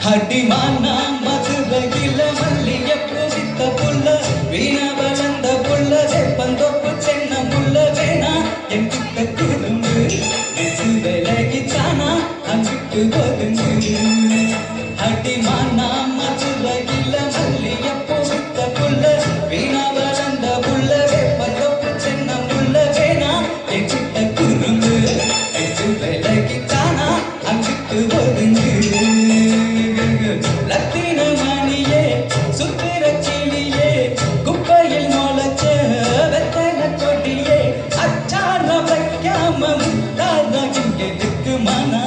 அடிமானா மதுரையில மல்லியப்பூ வித்த புள்ள வீண வளர்ந்த புள்ள வேப்பந்தோப்பு சென்ன புள்ள வேணா என்கிட்ட குறும்பு நெசு விலகி தானா அங்கிட்டு ஒதுங்கு அடிமானா மதுரையில மல்லியப்பூ வித்த புள்ள வீண வளர்ந்த புள்ள வேப்பந்தோப்பு சென்ன புள்ள வேணா என்கிட்ட குறும்பு நெசு விலகி தானா அங்கிட்டு ஒதுங்கு லத்தின மணியே சுத்திர கிளியே குப்பையில் முளைச்ச வெத்தன கொடியே அச்சார வைக்காம முட்டாத இங்க இருக்கு மனா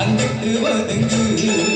அங்கிட்டு ஒதுங்கு